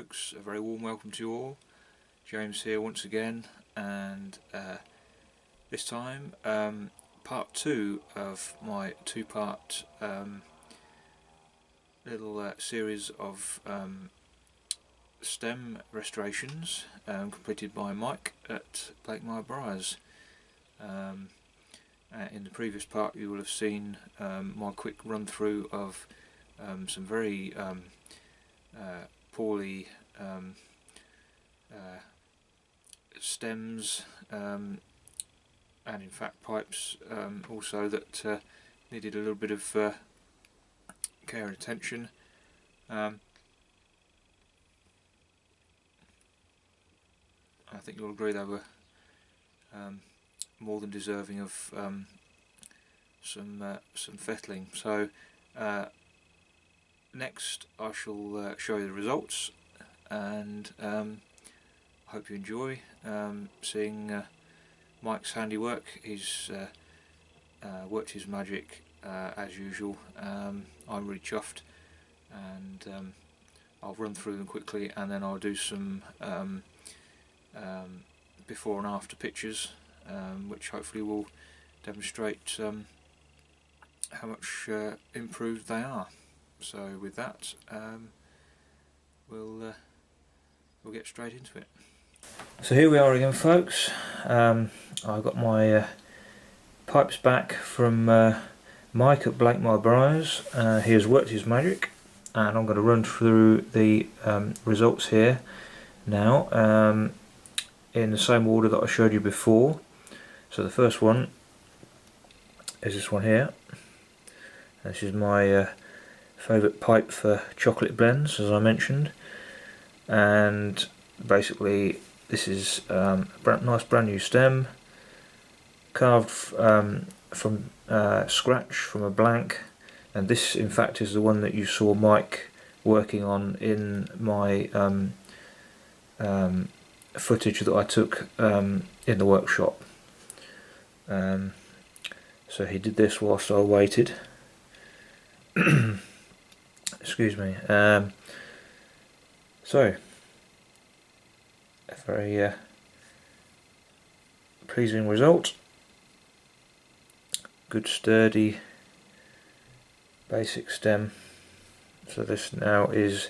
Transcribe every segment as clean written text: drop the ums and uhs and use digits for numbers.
folks, a very warm welcome to you all. James here once again, and this time part 2 of my two-part little series of stem restorations completed by Mike at Blakemar Poker. In the previous part you will have seen my quick run through of some very poorly stems and in fact pipes also that needed a little bit of care and attention. I think you'll agree they were more than deserving of some fettling. So next I shall show you the results, and I hope you enjoy seeing Mike's handiwork. He's worked his magic as usual. I'm really chuffed, and I'll run through them quickly and then I'll do some before and after pictures, which hopefully will demonstrate how much improved they are. So with that, we'll get straight into it. So here we are again, folks. I've got my pipes back from Mike at Blakemar Poker. He has worked his magic, and I'm going to run through the results here now in the same order that I showed you before. So the first one is this one here. This is my favourite pipe for chocolate blends, as I mentioned, and basically this is a nice brand new stem, carved from scratch, from a blank, and this in fact is the one that you saw Mike working on in my footage that I took in the workshop. So he did this whilst I waited. Excuse me. So a very pleasing result. Good sturdy basic stem. So this now is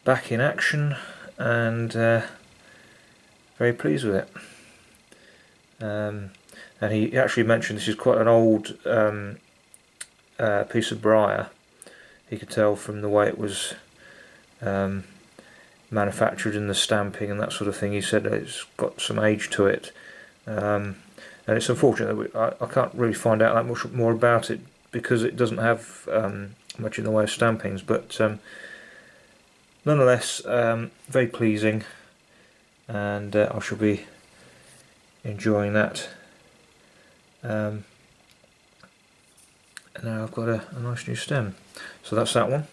back in action, and very pleased with it. And he actually mentioned this is quite an old piece of briar. He could tell from the way it was manufactured and the stamping and that sort of thing. He said it's got some age to it, and it's unfortunate that I can't really find out that much more about it because it doesn't have much in the way of stampings, but nonetheless very pleasing, and I shall be enjoying that. And now I've got a nice new stem. So that's that one.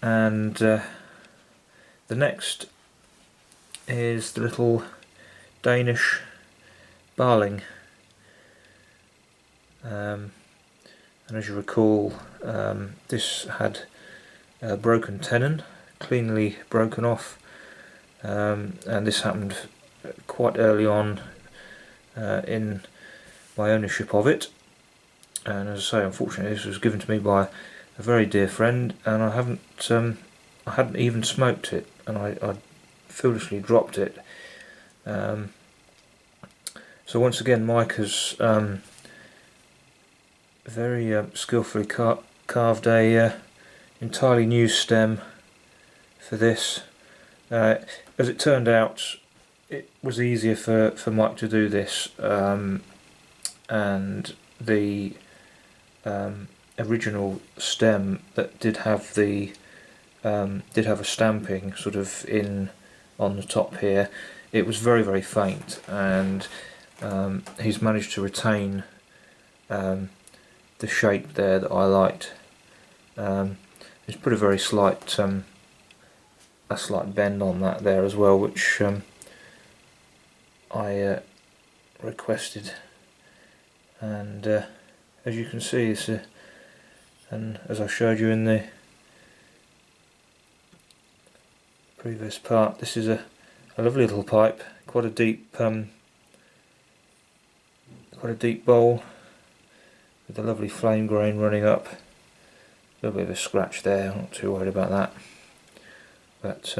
And the next is the little Danish barling. And as you recall, this had a broken tenon, cleanly broken off, and this happened quite early on in my ownership of it. And as I say, unfortunately this was given to me by a very dear friend, and I hadn't even smoked it, and I foolishly dropped it. So once again Mike has very skillfully carved a entirely new stem for this. As it turned out, it was easier for Mike to do this, and the original stem that did have a stamping sort of in on the top here, it was very, very faint, and he's managed to retain the shape there that I liked. He's put a very slight bend on that there as well, which I requested, and as you can see, it's and as I showed you in the previous part. This is a lovely little pipe, quite a deep bowl with a lovely flame grain running up. A little bit of a scratch there, I'm not too worried about that. But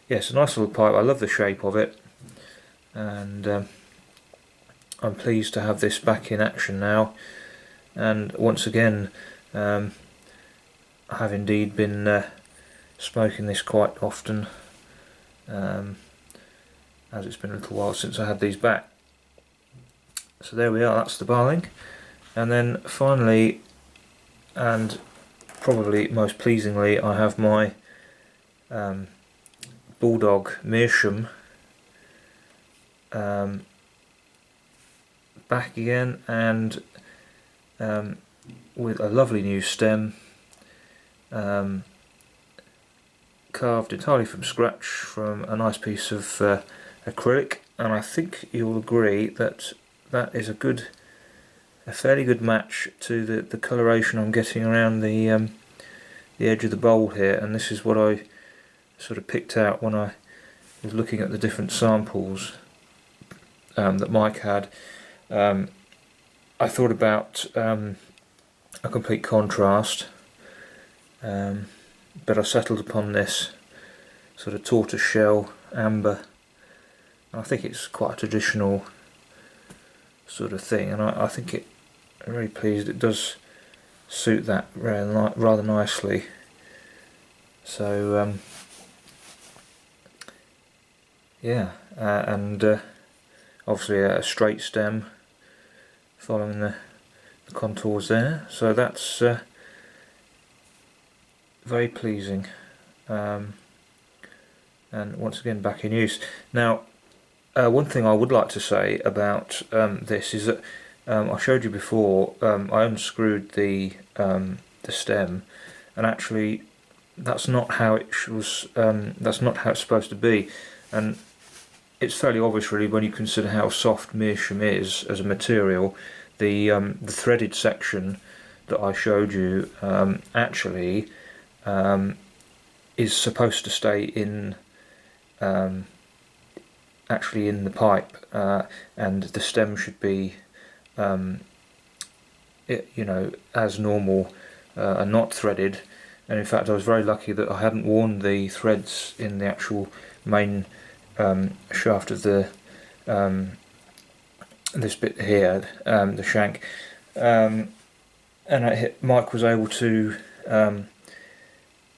yeah, it's a nice little pipe. I love the shape of it, and I'm pleased to have this back in action now. And once again, I have indeed been smoking this quite often, as it's been a little while since I had these back. So there we are, that's the barling. And then finally, and probably most pleasingly, I have my Bulldog Meerschaum back again, and with a lovely new stem, carved entirely from scratch from a nice piece of acrylic, and I think you'll agree that that is a fairly good match to the coloration I'm getting around the edge of the bowl here. And this is what I sort of picked out when I was looking at the different samples that Mike had. I thought about a complete contrast, but I settled upon this sort of tortoiseshell amber. I think it's quite a traditional sort of thing, and I think I'm very pleased it does suit that rather nicely. So yeah, and obviously a straight stem following the contours there, so that's very pleasing, and once again back in use. Now, one thing I would like to say about this is that I showed you before, I unscrewed the stem, and actually that's not how it was. That's not how it's supposed to be, and it's fairly obvious really when you consider how soft meerschaum is as a material. The threaded section that I showed you actually is supposed to stay in actually in the pipe, and the stem should be as normal and not threaded. And in fact I was very lucky that I hadn't worn the threads in the actual main shaft of the this bit here, the shank, and Mike was able to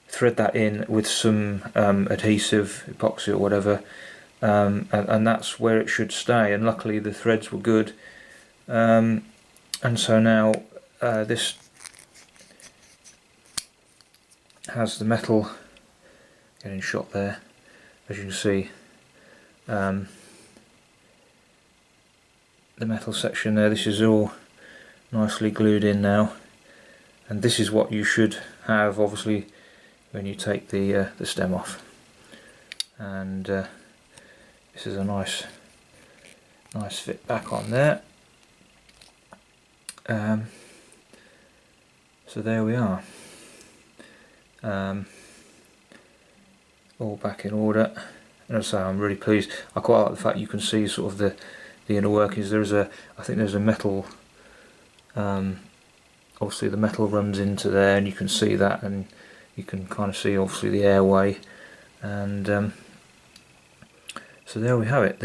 thread that in with some adhesive, epoxy or whatever, and that's where it should stay, and luckily the threads were good, and so now this has the metal getting shot there, as you can see. The metal section there, this is all nicely glued in now, and this is what you should have obviously when you take the stem off. And this is a nice fit back on there. So there we are, all back in order. And as I say, I'm really pleased. I quite like the fact you can see sort of the inner workings. I think there's a metal, obviously the metal runs into there, and you can see that, and you can kind of see obviously the airway, and so there we have it.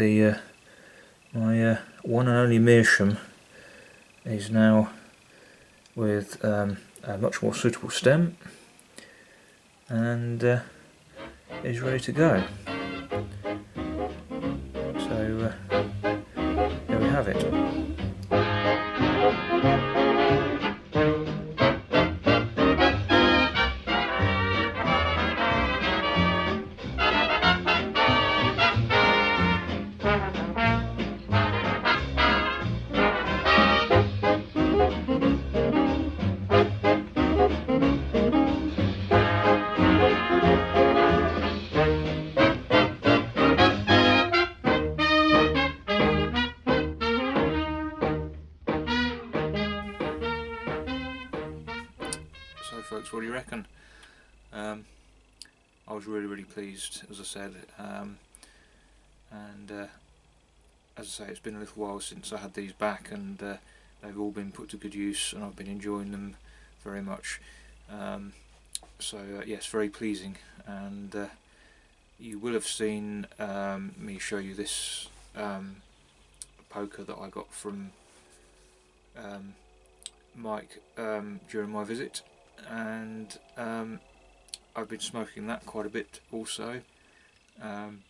My one and only meerschaum is now with a much more suitable stem, and is ready to go. So there we have it. So folks, what do you reckon? I was really pleased, as I said, and as I say, it's been a little while since I had these back, and they've all been put to good use, and I've been enjoying them very much. So yes, very pleasing. And you will have seen me show you this poker that I got from Mike during my visit, and I've been smoking that quite a bit also, and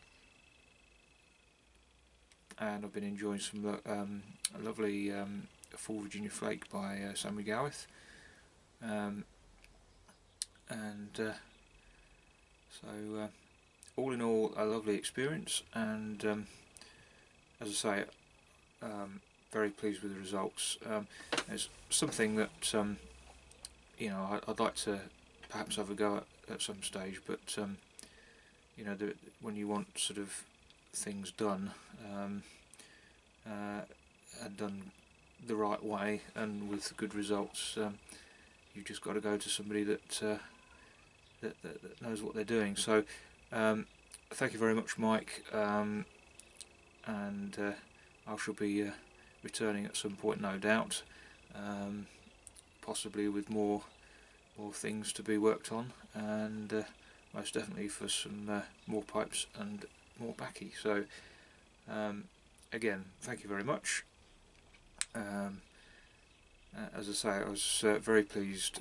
I've been enjoying some a lovely Full Virginia Flake by Sammy Gowith, and so all in all, a lovely experience, and as I say, very pleased with the results. There's something that you know, I'd like to perhaps have a go at some stage, but you know, when you want sort of things done and done the right way and with good results, you've just got to go to somebody that that knows what they're doing. So thank you very much, Mike, and I shall be returning at some point, no doubt, possibly with more things to be worked on, and most definitely for some more pipes and more baccy. So again, thank you very much. As I say, I was very pleased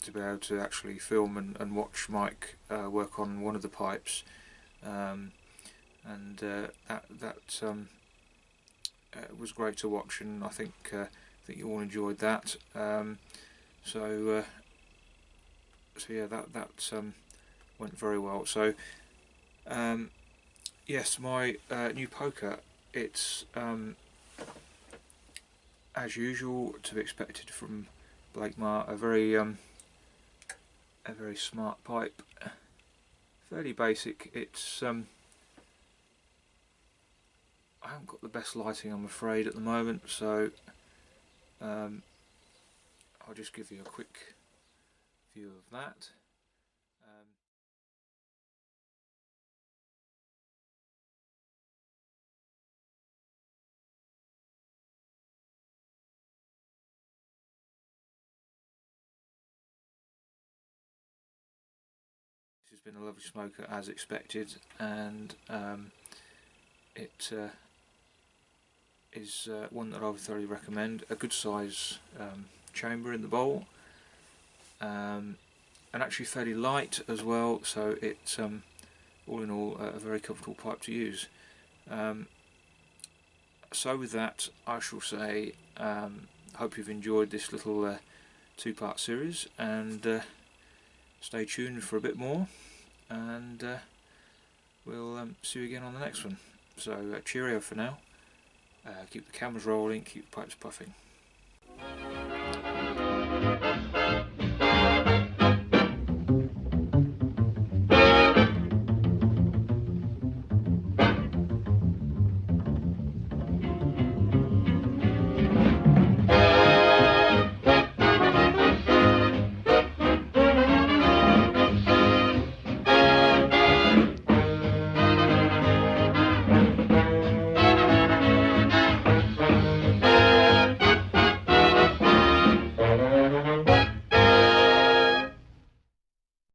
to be able to actually film and watch Mike work on one of the pipes, and that was great to watch, and I think you all enjoyed that. So yeah, that went very well. So yes, my new poker, it's as usual, to be expected from Blakemar, a very smart pipe, fairly basic. It's I haven't got the best lighting, I'm afraid, at the moment, so I'll just give you a quick view of that. This has been a lovely smoker, as expected, and it is one that I would thoroughly recommend. A good size chamber in the bowl, and actually fairly light as well, so it's all in all a very comfortable pipe to use. So with that, I shall say hope you've enjoyed this little two-part series, and stay tuned for a bit more, and we'll see you again on the next one. So cheerio for now. Keep the cameras rolling, keep the pipes puffing.